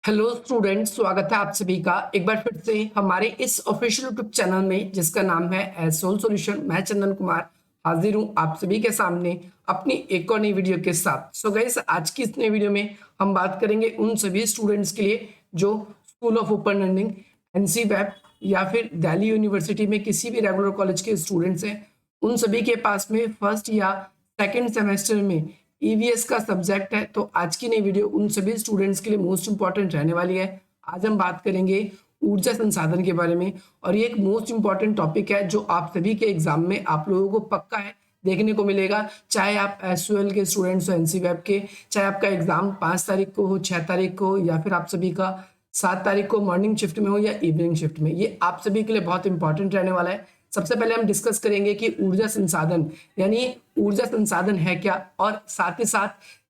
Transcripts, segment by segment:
Hello students, स्वागत है आप सभी का एक बार फिर से हमारे इस ऑफिशियल यूट्यूब चैनल में जिसका नाम है एज सोल सॉल्यूशन। मैं चंदन कुमार हाजिर हूँ आप सभी के सामने अपनी एक और नई वीडियो के साथ। सो गाइस, आज की इस नई वीडियो में हम बात करेंगे उन सभी स्टूडेंट्स के लिए जो school of open learning, NC web या फिर दिल्ली यूनिवर्सिटी में किसी भी रेगुलर कॉलेज के स्टूडेंट्स हैं। उन सभी के पास में फर्स्ट या सेकेंड सेमेस्टर में ईवीएस का सब्जेक्ट है। तो आज की नई वीडियो उन सभी स्टूडेंट्स के लिए मोस्ट इंपॉर्टेंट रहने वाली है। आज हम बात करेंगे ऊर्जा संसाधन के बारे में, और ये एक मोस्ट इंपॉर्टेंट टॉपिक है जो आप सभी के एग्जाम में आप लोगों को पक्का है देखने को मिलेगा। चाहे आप एसयूएल के स्टूडेंट्स हो, एनसी वेब के, चाहे आपका एग्जाम 5 तारीख को हो, 6 तारीख को हो, या फिर आप सभी का 7 तारीख को मॉर्निंग शिफ्ट में हो या इवनिंग शिफ्ट में, ये आप सभी के लिए बहुत इंपॉर्टेंट रहने वाला है। सबसे पहले हम डिस्कस करेंगे कि ऊर्जा संसाधन यानी ऊर्जा संसाधन है क्या, और साथ ही साथ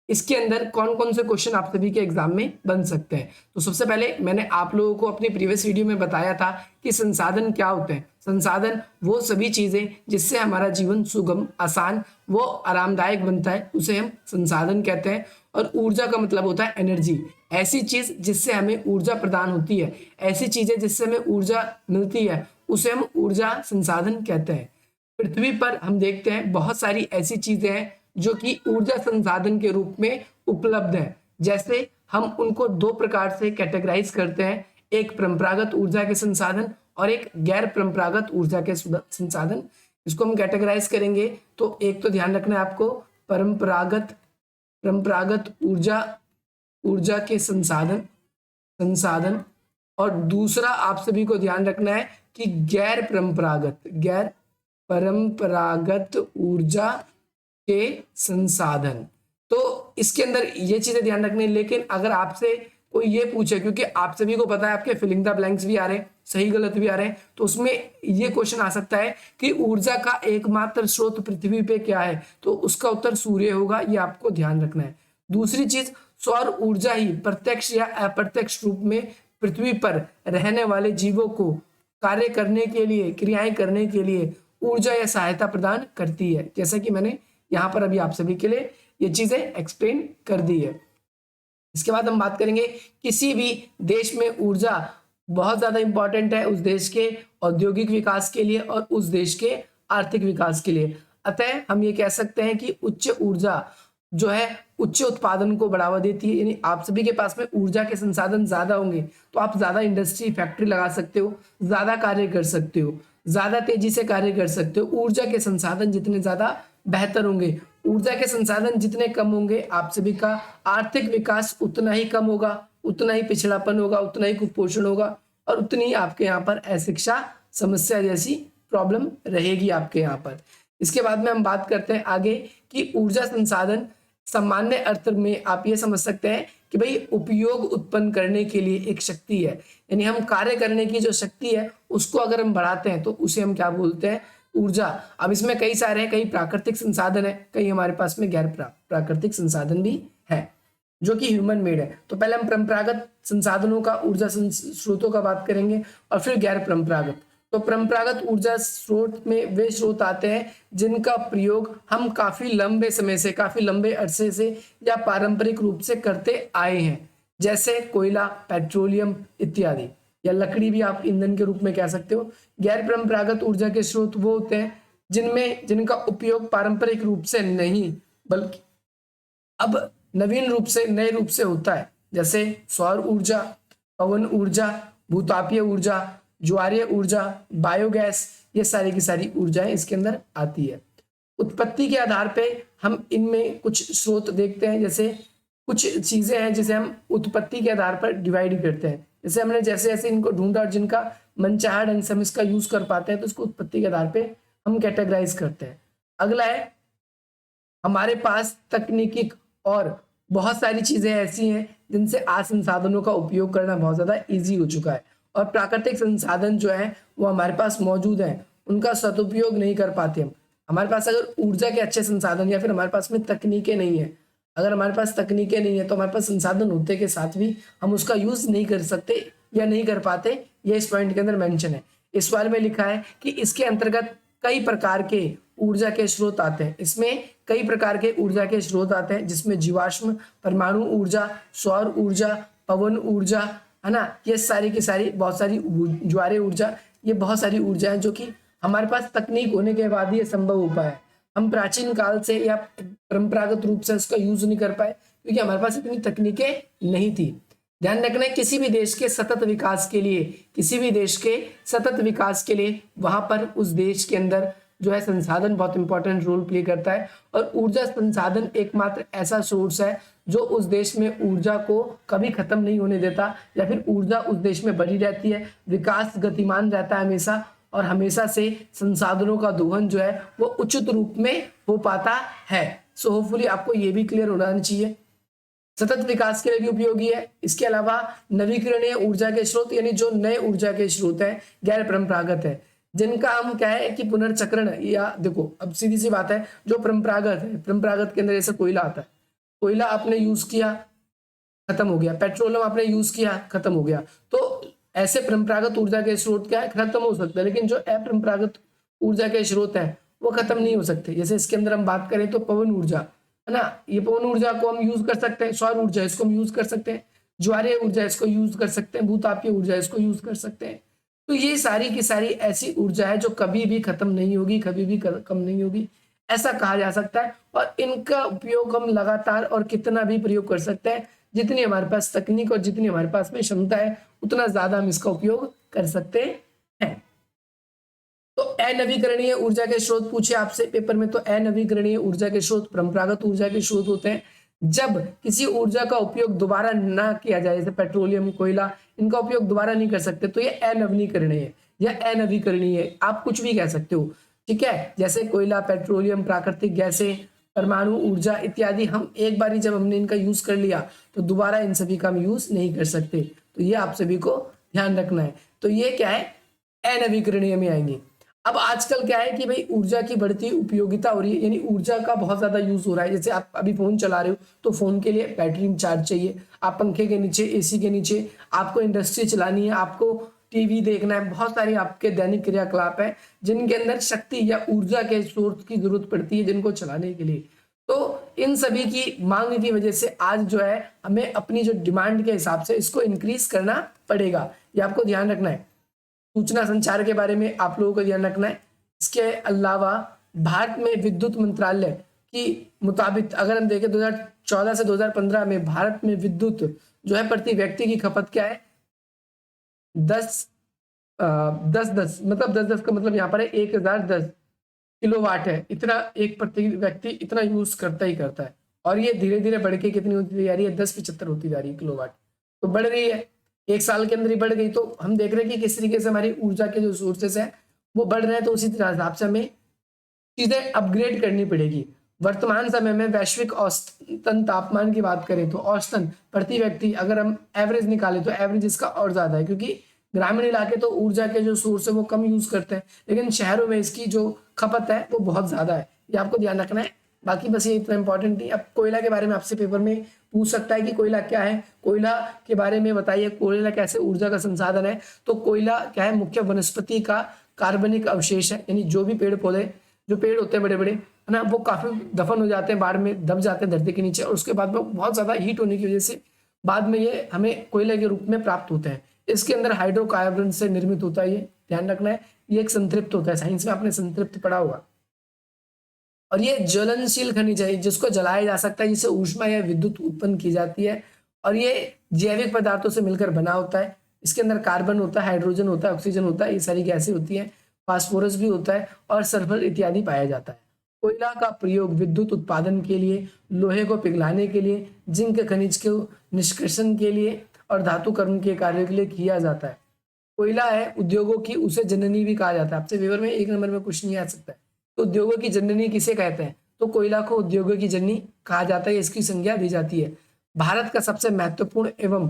इसके अंदर कौन कौन से क्वेश्चन आप सभी के एग्जाम में बन सकते हैं। तो सबसे पहले मैंने आप लोगों को अपनी प्रीवियस वीडियो में बताया था कि संसाधन क्या होते हैं। संसाधन वो सभी चीजें जिससे हमारा जीवन सुगम, आसान, वो आरामदायक बनता है, उसे हम संसाधन कहते हैं। और ऊर्जा का मतलब होता है एनर्जी, ऐसी चीज जिससे हमें ऊर्जा प्रदान होती है, ऐसी चीजें जिससे हमें ऊर्जा मिलती है, उसे हम ऊर्जा संसाधन कहते हैं। पृथ्वी पर हम देखते हैं बहुत सारी ऐसी चीजें हैं जो कि ऊर्जा संसाधन के रूप में उपलब्ध है। जैसे हम उनको दो प्रकार से कैटेगराइज करते हैं, एक परंपरागत ऊर्जा के संसाधन और एक गैर परंपरागत ऊर्जा के संसाधन। इसको हम कैटेगराइज करेंगे तो एक तो ध्यान रखना है आपको, परंपरागत परंपरागत ऊर्जा ऊर्जा के संसाधन संसाधन और दूसरा आप सभी को ध्यान रखना है कि गैर परंपरागत ऊर्जा के संसाधन। तो इसके अंदर ये चीजें ध्यान रखनी है। लेकिन अगर आपसे कोई ये पूछे, क्योंकि आप सभी को पता है आपके फिलिंग द ब्लैंक्स भी आ रहे हैं, सही गलत भी आ रहे हैं, तो उसमें ये क्वेश्चन आ सकता है कि ऊर्जा का एकमात्र स्रोत पृथ्वी पे क्या है, तो उसका उत्तर सूर्य होगा। ये आपको ध्यान रखना है। दूसरी चीज, सौर ऊर्जा ही प्रत्यक्ष या अप्रत्यक्ष रूप में पृथ्वी पर रहने वाले जीवों को कार्य करने के लिए, क्रियाएं करने के लिए ऊर्जा या सहायता प्रदान करती है, जैसा कि मैंने यहाँ पर अभी आप सभी के लिए ये चीजें एक्सप्लेन कर दी है। इसके बाद हम बात करेंगे किसी भी देश में ऊर्जा बहुत ज्यादा इंपॉर्टेंट है उस देश के औद्योगिक विकास के लिए और उस देश के आर्थिक विकास के लिए। अतः हम ये कह सकते हैं कि उच्च ऊर्जा जो है उच्च उत्पादन को बढ़ावा देती है। यानी आप सभी के पास में ऊर्जा के संसाधन ज्यादा होंगे तो आप ज्यादा इंडस्ट्री, फैक्ट्री लगा सकते हो, ज्यादा कार्य कर सकते हो, ज्यादा तेजी से कार्य कर सकते हो। ऊर्जा के संसाधन जितने ज्यादा बेहतर होंगे, ऊर्जा के संसाधन जितने कम होंगे, आप सभी का आर्थिक विकास उतना ही कम होगा, उतना ही पिछड़ापन होगा, उतना ही कुपोषण होगा, और उतनी ही आपके यहाँ पर अशिक्षा समस्या जैसी प्रॉब्लम रहेगी आपके यहाँ पर। इसके बाद में हम बात करते हैं आगे कि ऊर्जा संसाधन सामान्य अर्थ में आप ये समझ सकते हैं कि भाई उपयोग उत्पन्न करने के लिए एक शक्ति है, यानी हम कार्य करने की जो शक्ति है उसको अगर हम बढ़ाते हैं तो उसे हम क्या बोलते हैं, ऊर्जा। अब इसमें कई सारे हैं, कई प्राकृतिक संसाधन है, कई हमारे पास में गैर प्राकृतिक संसाधन भी है जो कि ह्यूमन मेड है। तो पहले हम परंपरागत संसाधनों का, ऊर्जा स्रोतों का बात करेंगे और फिर गैर परंपरागत। तो परंपरागत ऊर्जा स्रोत में वे स्रोत आते हैं जिनका प्रयोग हम काफी लंबे समय से, काफी लंबे अरसे से या पारंपरिक रूप से करते आए हैं, जैसे कोयला, पेट्रोलियम इत्यादि, या लकड़ी भी आप ईंधन के रूप में कह सकते हो। गैर परंपरागत ऊर्जा के स्रोत वो होते हैं जिनका उपयोग पारंपरिक रूप से नहीं बल्कि अब नवीन रूप से, नए रूप से होता है, जैसे सौर ऊर्जा, पवन ऊर्जा, भूतापीय ऊर्जा, ज्वारीय ऊर्जा, बायोगैस, ये सारी की सारी ऊर्जाएं इसके अंदर आती है। उत्पत्ति के आधार पे हम इनमें कुछ स्रोत देखते हैं, जैसे कुछ चीजें हैं जिसे हम उत्पत्ति के आधार पर डिवाइड करते हैं। जैसे हमने जैसे जैसे इनको ढूंढा और जिनका मनचाहा ढंग से हम इसका यूज कर पाते हैं तो इसको उत्पत्ति के आधार पे हम कैटेगराइज करते हैं। अगला है, हमारे पास तकनीकी और बहुत सारी चीजें ऐसी हैं जिनसे आज संसाधनों का उपयोग करना बहुत ज्यादा ईजी हो चुका है, और प्राकृतिक संसाधन जो है वो हमारे पास मौजूद है, उनका सदुपयोग नहीं कर पाते हम। हमारे पास अगर ऊर्जा के अच्छे संसाधन या फिर हमारे पास में तकनीकें नहीं है, अगर हमारे पास तकनीकें नहीं है तो हमारे पास संसाधन होते के साथ भी हम उसका यूज नहीं कर सकते या नहीं कर पाते, ये इस पॉइंट के अंदर मेंशन है। इस सवाल में लिखा है कि इसके अंतर्गत कई प्रकार के ऊर्जा के स्रोत आते हैं। इसमें कई प्रकार के ऊर्जा के स्रोत आते हैं जिसमें जीवाश्म, परमाणु ऊर्जा, सौर ऊर्जा, पवन ऊर्जा, है ना, ये सारी की सारी बहुत सारी ज्वारीय ऊर्जा, ये बहुत सारी ऊर्जा है जो कि हमारे पास तकनीक होने के बाद ही ये संभव हो पाया है। हम प्राचीन काल से या परंपरागत रूप से इसका यूज नहीं कर पाए क्योंकि हमारे पास इतनी तकनीकें नहीं थी। ध्यान रखना है, किसी भी देश के सतत विकास के लिए, किसी भी देश के सतत विकास के लिए वहां पर उस देश के अंदर जो है संसाधन बहुत इंपॉर्टेंट रोल प्ले करता है। और ऊर्जा संसाधन एकमात्र ऐसा सोर्स है जो उस देश में ऊर्जा को कभी खत्म नहीं होने देता, या फिर ऊर्जा उस देश में बनी रहती है, विकास गतिमान रहता है हमेशा, और हमेशा से संसाधनों का दोहन जो है वो उचित रूप में हो पाता है। सो होपफुली आपको ये भी क्लियर होना चाहिए। सतत विकास के लिए भी उपयोगी है। इसके अलावा नवीकरणीय ऊर्जा के स्रोत, यानी जो नए ऊर्जा के स्रोत हैं, गैर परंपरागत है, जिनका हम क्या है कि पुनर्चक्रण, या देखो अब सीधी सी बात है, जो परंपरागत है, परंपरागत के अंदर जैसे कोयला आता है, कोयला आपने यूज किया खत्म हो गया, पेट्रोलियम आपने यूज किया खत्म हो गया। तो ऐसे परंपरागत ऊर्जा के स्रोत क्या है, खत्म हो सकते हैं, लेकिन जो अपरंपरागत ऊर्जा के स्रोत है वो खत्म नहीं हो सकते। जैसे इसके अंदर हम बात करें तो पवन ऊर्जा, है ना, ये पवन ऊर्जा को हम यूज कर सकते हैं, सौर ऊर्जा इसको हम यूज कर सकते हैं, ज्वारीय ऊर्जा इसको यूज कर सकते हैं, भूतापीय ऊर्जा इसको यूज कर सकते हैं। तो ये सारी की सारी ऐसी ऊर्जा है जो कभी भी खत्म नहीं होगी, कभी भी कम नहीं होगी, ऐसा कहा जा सकता है। और इनका उपयोग हम लगातार और कितना भी प्रयोग कर सकते हैं, जितनी हमारे पास तकनीक और जितनी हमारे पास में क्षमता है उतना ज्यादा हम इसका उपयोग कर सकते हैं। तो अनवीकरणीय ऊर्जा के स्रोत पूछे आपसे पेपर में, तो अनवीकरणीय ऊर्जा के स्रोत परंपरागत ऊर्जा के स्रोत होते हैं जब किसी ऊर्जा का उपयोग दोबारा ना किया जाए, जैसे पेट्रोलियम, कोयला, इनका उपयोग दोबारा नहीं कर सकते, तो ये अनवीकरणीय या अनवीकरणीय आप कुछ भी कह सकते हो, ठीक है। जैसे कोयला, पेट्रोलियम, प्राकृतिक गैसें, परमाणु ऊर्जा इत्यादि, हम एक बार ही जब हमने इनका यूज कर लिया तो दोबारा इन सभी का हम यूज नहीं कर सकते। तो ये आप सभी को ध्यान रखना है। तो ये क्या है, अनवीकरणीय में आएंगे। अब आजकल क्या है कि भाई ऊर्जा की बढ़ती उपयोगिता हो रही है, यानी ऊर्जा का बहुत ज्यादा यूज हो रहा है। जैसे आप अभी फोन चला रहे हो तो फोन के लिए बैटरी चार्ज चाहिए, आप पंखे के नीचे, एसी के नीचे, आपको इंडस्ट्री चलानी है, आपको टीवी देखना है, बहुत सारी आपके दैनिक क्रियाकलाप है जिनके अंदर शक्ति या ऊर्जा के स्रोत की जरूरत पड़ती है जिनको चलाने के लिए। तो इन सभी की मांग की वजह से आज जो है हमें अपनी जो डिमांड के हिसाब से इसको इंक्रीज करना पड़ेगा, ये आपको ध्यान रखना है। सूचना संचार के बारे में आप लोगों को ध्यान रखना है। इसके अलावा भारत में विद्युत मंत्रालय की मुताबिक अगर हम देखें 2014 से 2015 में भारत में विद्युत जो है प्रति व्यक्ति की खपत क्या है, 10 का मतलब यहाँ पर है 1010 किलोवाट है। इतना एक प्रति व्यक्ति इतना यूज करता ही करता है, और ये धीरे धीरे बढ़ के कितनी होती जा रही है, 1075 होती जा रही है किलोवाट, तो बढ़ रही है, एक साल के अंदर ही बढ़ गई। तो हम देख रहे हैं कि किस तरीके से हमारी ऊर्जा के जो सोर्सेस हैं वो बढ़ रहे हैं, तो उसी तरह हिसाब से हमें चीजें अपग्रेड करनी पड़ेगी। वर्तमान समय में वैश्विक औसतन तापमान की बात करें तो औसतन प्रति व्यक्ति अगर हम एवरेज निकालें तो एवरेज इसका और ज्यादा है, क्योंकि ग्रामीण इलाके तो ऊर्जा के जो सोर्स है वो कम यूज करते हैं, लेकिन शहरों में इसकी जो खपत है वो बहुत ज्यादा है, ये आपको ध्यान रखना है। बाकी बस ये इतना इंपॉर्टेंट नहीं। अब कोयला के बारे में आपसे पेपर में पूछ सकता है कि कोयला क्या है, कोयला के बारे में बताइए, कोयला कैसे ऊर्जा का संसाधन है। तो कोयला क्या है, मुख्य वनस्पति का कार्बनिक अवशेष है, यानी जो भी पेड़ पौधे, जो पेड़ होते हैं बड़े बड़े, है ना, वो काफी दफन हो जाते हैं, बाढ़ में दब जाते हैं धरती के नीचे, और उसके बाद में बहुत ज्यादा हीट होने की वजह से बाद में ये हमें कोयले के रूप में प्राप्त होते हैं। इसके अंदर हाइड्रोकार्बन से निर्मित होता है, ये ध्यान रखना है। ये एक संतृप्त होता है, साइंस में आपने संतृप्त पढ़ा होगा। और ये ज्वलनशील खनिज है जिसको जलाया जा सकता है, जिससे ऊष्मा या विद्युत उत्पन्न की जाती है, और ये जैविक पदार्थों से मिलकर बना होता है। इसके अंदर कार्बन होता है, हाइड्रोजन होता है, ऑक्सीजन होता है, ये सारी गैसें होती हैं, फास्फोरस भी होता है, और सल्फर इत्यादि पाया जाता है। कोयला का प्रयोग विद्युत उत्पादन के लिए, लोहे को पिघलाने के लिए, जिंक खनिज के निष्कर्षण के लिए और धातु कर्म के कार्यों के लिए किया जाता है। कोयला है उद्योगों की उसे जननी भी कहा जाता है। आपसे पेपर में 1 नंबर में क्वेश्चन आ सकता है, तो उद्योगों की जननी किसे कहते हैं, तो कोयला को उद्योगों की जननी कहा जाता है, इसकी संज्ञा दी जाती है। भारत का सबसे महत्वपूर्ण एवं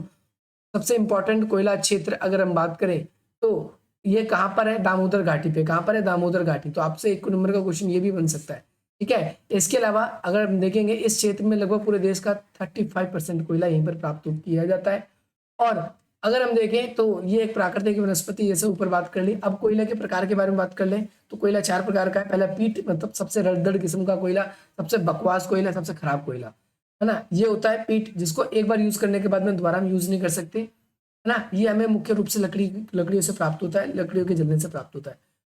सबसे इंपॉर्टेंट कोयला क्षेत्र अगर हम बात करें तो ये कहाँ पर है, दामोदर घाटी पे। कहाँ पर है, दामोदर घाटी। तो आपसे 1 नंबर का क्वेश्चन ये भी बन सकता है, ठीक है। इसके अलावा अगर हम देखेंगे इस क्षेत्र में लगभग पूरे देश का 35% कोयला यहीं पर प्राप्त किया जाता है। और अगर हम देखें तो ये एक प्राकृतिक वनस्पति, जैसे ऊपर बात कर ली। अब कोयला के प्रकार के बारे में बात कर लें तो कोयला 4 प्रकार का है। पहला पीट, मतलब सबसे रड़दड़ किस्म का कोयला, सबसे बकवास कोयला, सबसे खराब कोयला। है ना। ये होता है पीट, जिसको एक बार यूज करने के बाद में दोबारा हम यूज नहीं कर सकते, है ना। ये हमें मुख्य रूप से लकड़ियों से प्राप्त होता है, लकड़ियों के जलने से प्राप्त होता है।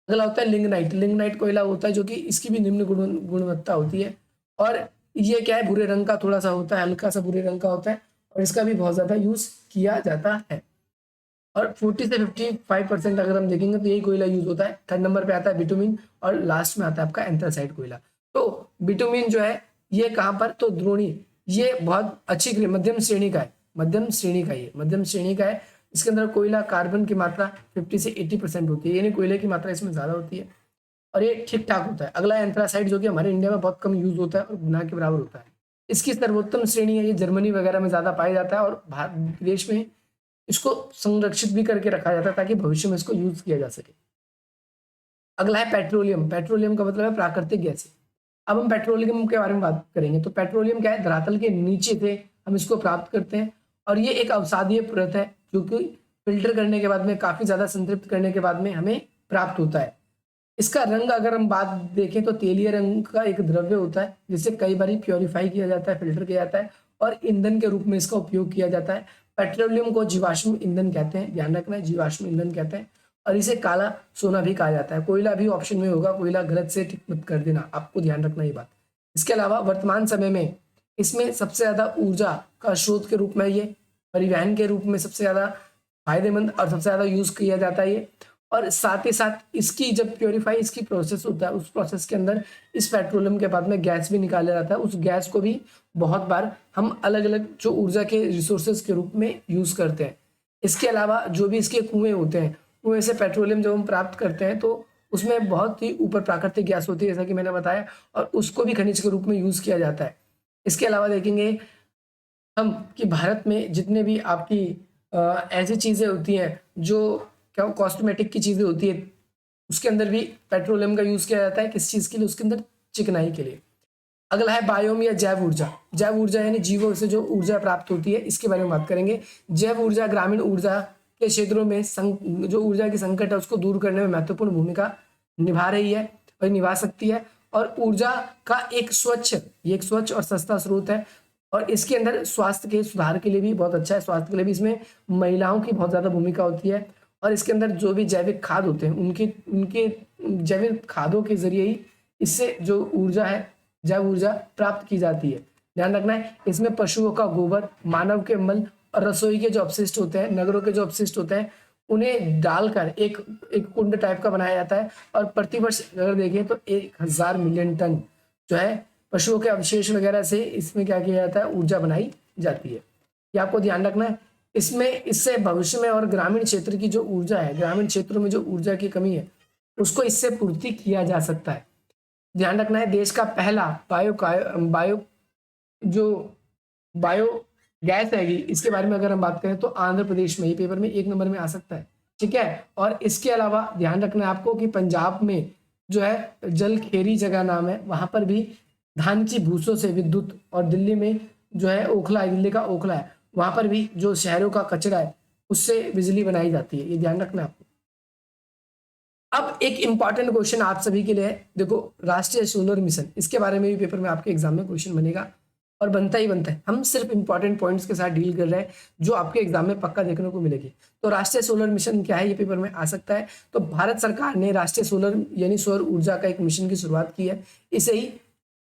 अगला होता है लिग्नाइट। लिग्नाइट कोयला होता है जो कि इसकी भी निम्न गुणवत्ता होती है, और ये क्या है, भूरे रंग का थोड़ा सा होता है, हल्का सा भूरे रंग का होता है, और इसका भी बहुत ज्यादा यूज किया जाता है। और 40 से 55% अगर हम देखेंगे तो यही कोयला यूज होता है। थर्ड नंबर पे आता है बिटुमिन, और लास्ट में आता है आपका एंथ्रासाइट कोयला। तो बिटुमिन जो है ये कहाँ पर, तो द्रोणी, ये बहुत अच्छी मध्यम श्रेणी का है, मध्यम श्रेणी का, ये मध्यम श्रेणी का है। इसके अंदर कोयला कार्बन की मात्रा 50 से 80% होती है, यानी कोयले की मात्रा इसमें ज्यादा होती है, और ये ठीक ठाक होता है। अगला एंथ्रासाइट जो कि हमारे इंडिया में बहुत कम यूज होता है और गुना के बराबर होता है। इसकी सर्वोत्तम श्रेणी है, ये जर्मनी वगैरह में ज्यादा पाया जाता है, और भारत देश में इसको संरक्षित भी करके रखा जाता है ताकि भविष्य में इसको यूज किया जा सके। अगला है पेट्रोलियम। पेट्रोलियम का मतलब है प्राकृतिक गैस। अब हम पेट्रोलियम के बारे में बात करेंगे। तो पेट्रोलियम क्या है, धरातल के नीचे से हम इसको प्राप्त करते हैं, और ये एक अवसादीय परत है जो कि फिल्टर करने के बाद में, काफी ज्यादा संतृप्त करने के बाद में हमें प्राप्त होता है। इसका रंग अगर हम बात देखें तो तेलीय रंग का एक द्रव्य होता है, जिसे कई बार प्योरीफाई किया जाता है, फिल्टर किया जाता है, और ईंधन के रूप में इसका उपयोग किया जाता है। पेट्रोलियम को जीवाश्म ईंधन कहते हैं, ध्यान रखना है, जीवाश्म ईंधन कहते हैं, और इसे काला सोना भी कहा जाता है। कोयला भी ऑप्शन में होगा, कोयला गलत से टिक मत कर देना, आपको ध्यान रखना ये बात। इसके अलावा वर्तमान समय में इसमें सबसे ज्यादा ऊर्जा का स्रोत के रूप में, ये परिवहन के रूप में सबसे ज्यादा फायदेमंद और सबसे ज्यादा यूज किया जाता है ये। और साथ ही साथ इसकी जब प्योरीफाई इसकी प्रोसेस होता है, उस प्रोसेस के अंदर इस पेट्रोलियम के बाद में गैस भी निकाला जाता है। उस गैस को भी बहुत बार हम अलग अलग जो ऊर्जा के रिसोर्सेज के रूप में यूज करते हैं। इसके अलावा जो भी इसके कुएं होते हैं, कुएं से पेट्रोलियम जब हम प्राप्त करते हैं तो उसमें बहुत ही ऊपर प्राकृतिक गैस होती है, जैसा कि मैंने बताया, और उसको भी खनिज के रूप में यूज किया जाता है। इसके अलावा देखेंगे हम कि भारत में जितने भी आपकी ऐसी चीजें होती हैं जो क्या कॉस्मेटिक की चीजें होती है, उसके अंदर भी पेट्रोलियम का यूज किया जाता है। किस चीज के लिए, उसके अंदर चिकनाई के लिए। अगला है बायोम या जैव ऊर्जा। जैव ऊर्जा यानी जीवों से जो ऊर्जा प्राप्त होती है, इसके बारे में बात करेंगे। जैव ऊर्जा ग्रामीण ऊर्जा के क्षेत्रों में जो ऊर्जा की संकट है उसको दूर करने में महत्वपूर्ण भूमिका निभा रही है और निभा सकती है। और ऊर्जा का एक स्वच्छ और सस्ता स्रोत है, और इसके अंदर स्वास्थ्य के सुधार के लिए भी बहुत अच्छा है। स्वास्थ्य के लिए भी इसमें महिलाओं की बहुत ज्यादा भूमिका होती है, और इसके अंदर जो भी जैविक खाद होते हैं उनके उनके जैविक खादों के जरिए ही इससे जो ऊर्जा है, जैव ऊर्जा प्राप्त की जाती है। ध्यान रखना है, इसमें पशुओं का गोबर, मानव के मल और रसोई के जो अपशिष्ट होते हैं, नगरों के जो अपशिष्ट होते हैं, उन्हें डालकर एक एक कुंड टाइप का बनाया जाता है। और प्रतिवर्ष अगर देखें तो 1000 मिलियन टन जो है पशुओं के अवशेष वगैरह से इसमें क्या किया जाता है, ऊर्जा बनाई जाती है। ये आपको ध्यान रखना है। इसमें इससे भविष्य में और ग्रामीण क्षेत्र की जो ऊर्जा है, ग्रामीण क्षेत्रों में जो ऊर्जा की कमी है उसको इससे पूर्ति किया जा सकता है। ध्यान रखना है, देश का पहला बायो गैस है, इसके बारे में अगर हम बात करें तो आंध्र प्रदेश में, ये पेपर में 1 नंबर में आ सकता है, ठीक है। और इसके अलावा ध्यान रखना है आपको कि पंजाब में जो है जलखेरी जगह नाम है, वहां पर भी धान की भूसों से विद्युत, और दिल्ली में जो है ओखला है, दिल्ली का ओखला है, वहां पर भी जो शहरों का कचरा है उससे बिजली बनाई जाती है। ये ध्यान रखना है आपको। अब एक इंपॉर्टेंट क्वेश्चन आप सभी के लिए है, देखो राष्ट्रीय सोलर मिशन, इसके बारे में भी पेपर में आपके एग्जाम में क्वेश्चन बनेगा, और बनता ही बनता है। हम सिर्फ इंपॉर्टेंट पॉइंट्स के साथ डील कर रहे हैं जो आपके एग्जाम में पक्का देखने को मिलेगी। तो राष्ट्रीय सोलर मिशन क्या है, ये पेपर में आ सकता है। तो भारत सरकार ने राष्ट्रीय सोलर यानी सौर ऊर्जा का एक मिशन की शुरुआत की है। इसे ही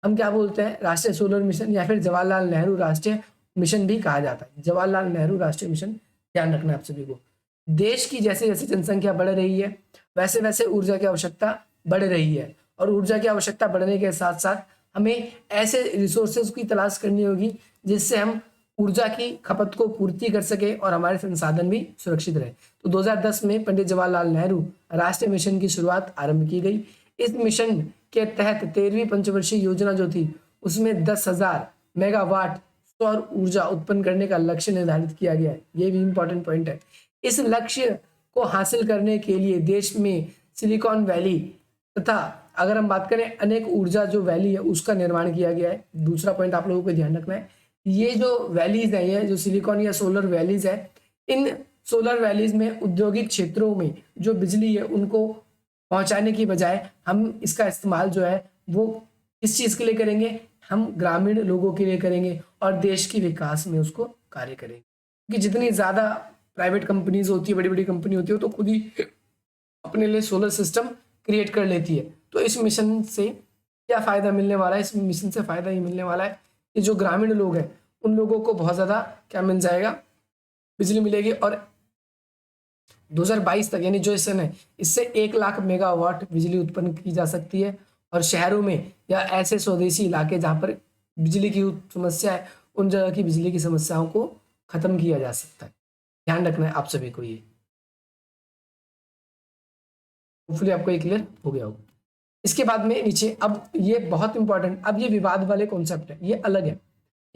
हम क्या बोलते हैं, राष्ट्रीय सोलर मिशन, या फिर जवाहरलाल नेहरू राष्ट्रीय मिशन भी कहा जाता है। जवाहरलाल नेहरू राष्ट्रीय मिशन, ध्यान रखना है आप सभी को। देश की जैसे जैसे जनसंख्या बढ़ रही है वैसे वैसे ऊर्जा की आवश्यकता बढ़ रही है, और ऊर्जा की आवश्यकता बढ़ने के साथ साथ हमें ऐसे रिसोर्सेज की तलाश करनी होगी जिससे हम ऊर्जा की खपत को पूर्ति कर सके और हमारे संसाधन भी सुरक्षित रहे। तो 2010 में पंडित जवाहरलाल नेहरू राष्ट्रीय मिशन की शुरुआत आरंभ की गई। इस मिशन के तहत 13वीं पंचवर्षीय योजना जो थी उसमें 10,000 मेगावाट सौर ऊर्जा उत्पन्न करने का लक्ष्य निर्धारित किया गया है। ये भी इंपॉर्टेंट पॉइंट है। इस लक्ष्य को हासिल करने के लिए देश में सिलिकॉन वैली तथा अगर हम बात करें अनेक ऊर्जा जो वैली है उसका निर्माण किया गया है। दूसरा पॉइंट आप लोगों को ध्यान रखना है, ये जो वैलीज है, ये जो सिलिकॉन या सोलर वैलीज है, इन सोलर वैलीज में औद्योगिक क्षेत्रों में जो बिजली है उनको पहुंचाने की बजाय हम इसका इस्तेमाल जो है वो किस चीज के लिए करेंगे, हम ग्रामीण लोगों के लिए करेंगे, और देश की विकास में उसको कार्य करेंगे। क्योंकि जितनी ज़्यादा प्राइवेट कंपनीज होती है, बड़ी बड़ी कंपनी होती है, तो खुद ही अपने लिए सोलर सिस्टम क्रिएट कर लेती है। तो इस मिशन से क्या फ़ायदा मिलने वाला है? इस मिशन से फ़ायदा ये मिलने वाला है कि जो ग्रामीण लोग हैं उन लोगों को बहुत ज़्यादा क्या मिल जाएगा, बिजली मिलेगी। और 2022 तक यानी जो इस सन है, इससे 1 लाख मेगावाट बिजली उत्पन्न की जा सकती है। और शहरों में या ऐसे स्वदेशी इलाके जहाँ पर बिजली की समस्या है, उन जगह की बिजली की समस्याओं को खत्म किया जा सकता है। ध्यान रखना है आप सभी को ये। होपफुली आपको ये क्लियर हो गया होगा। इसके बाद में नीचे, अब ये बहुत इंपॉर्टेंट, अब ये विवाद वाले कॉन्सेप्ट है, ये अलग है,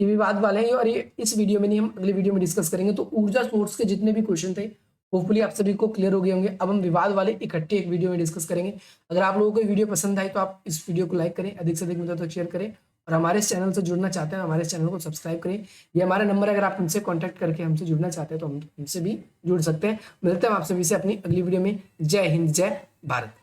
ये विवाद वाले हैं और ये इस वीडियो में नहीं, हम अगले वीडियो में डिस्कस करेंगे। तो ऊर्जा सोर्स के जितने भी क्वेश्चन थे होपफुली आप सभी को क्लियर हो गए होंगे। अब हम विवाद वाले इकट्ठे एक वीडियो में डिस्कस करेंगे। अगर आप लोगों को वीडियो पसंद आई तो आप इस वीडियो को लाइक करें, अधिक से अधिक मित्रों तक शेयर करें, और हमारे इस चैनल से जुड़ना चाहते हैं हमारे चैनल को सब्सक्राइब करें। ये हमारा नंबर है, अगर आप हमसे कॉन्टैक्ट करके हमसे जुड़ना चाहते हैं तो हम हमसे भी जुड़ सकते हैं। मिलते हैं आप सभी से अपनी अगली वीडियो में। जय हिंद, जय भारत।